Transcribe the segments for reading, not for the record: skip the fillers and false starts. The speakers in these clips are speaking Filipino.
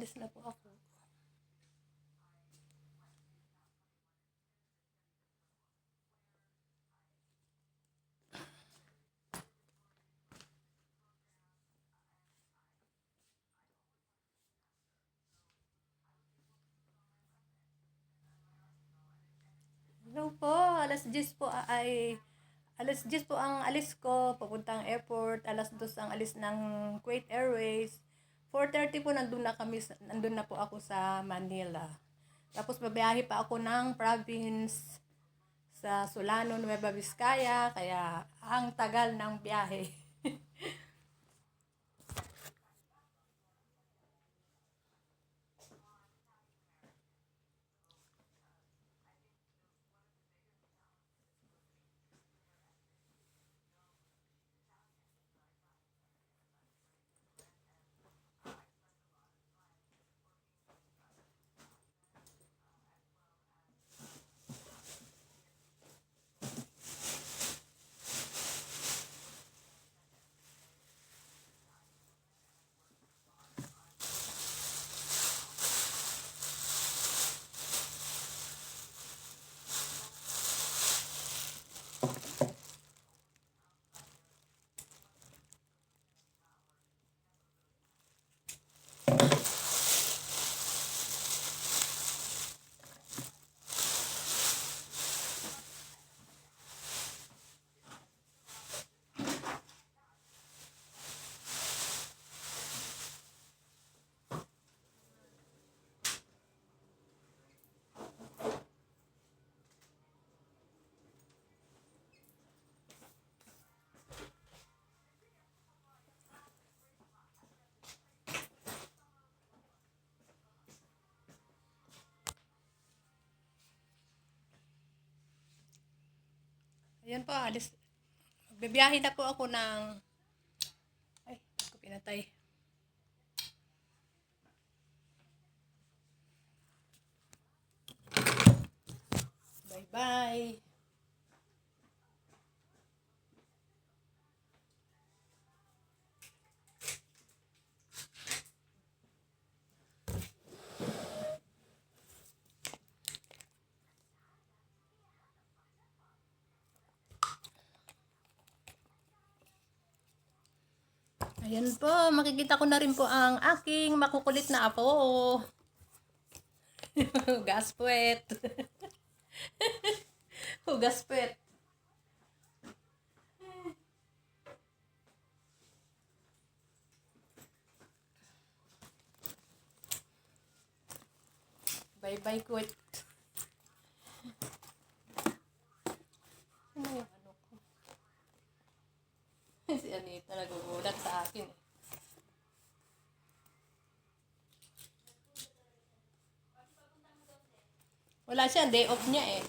alis na po ako. Hello po, alas 10 po ang alis ko, papuntang airport, alas 2 ang alis ng Kuwait Airways. 4:30 po nandun na po ako sa Manila. Tapos babiyahe pa ako ng province sa Solano, Nueva Vizcaya, kaya ang tagal ng biyahe. Ayan po, bibiyahe na po ako ng, ay, ko pinatay. Bye-bye. Ayan po, makikita ko na rin po ang aking makukulit na apo. Hugas puwet. Hugas puwet. Bye-bye quit. Ano yung ano ko? Si Anita nagugulat sa akin eh. Wala siya, day off niya eh.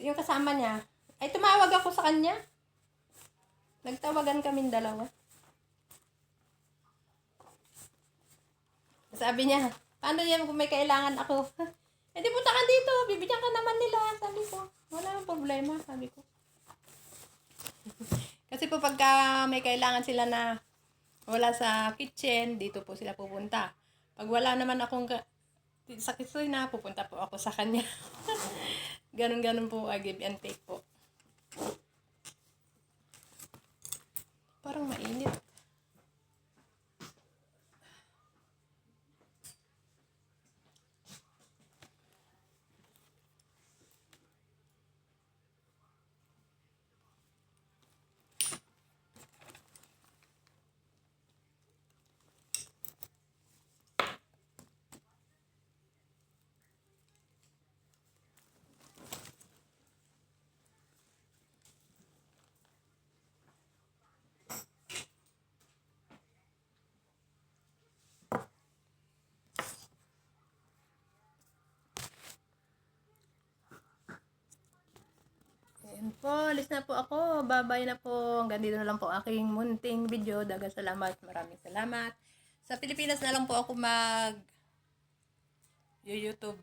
Yung kasama niya, ay tumawag ako sa kanya. Nagtawagan kaming dalawa. Sabi niya, paano yan kung may kailangan ako? Eh di punta ka dito, bibigyan ka naman nila. Sabi ko, wala nang problema, sabi ko. Kasi po pagka may kailangan sila na wala sa kitchen, dito po sila pupunta. Pag wala naman akong sa kitchen na, pupunta po ako sa kanya. Ganun-ganun po, give and take po. Parang mainit. Ayan po, alis na po ako. Bye-bye na po. Hanggang dito na lang po aking munting video. Dagang salamat. Maraming salamat. Sa Pilipinas na lang po ako YouTube.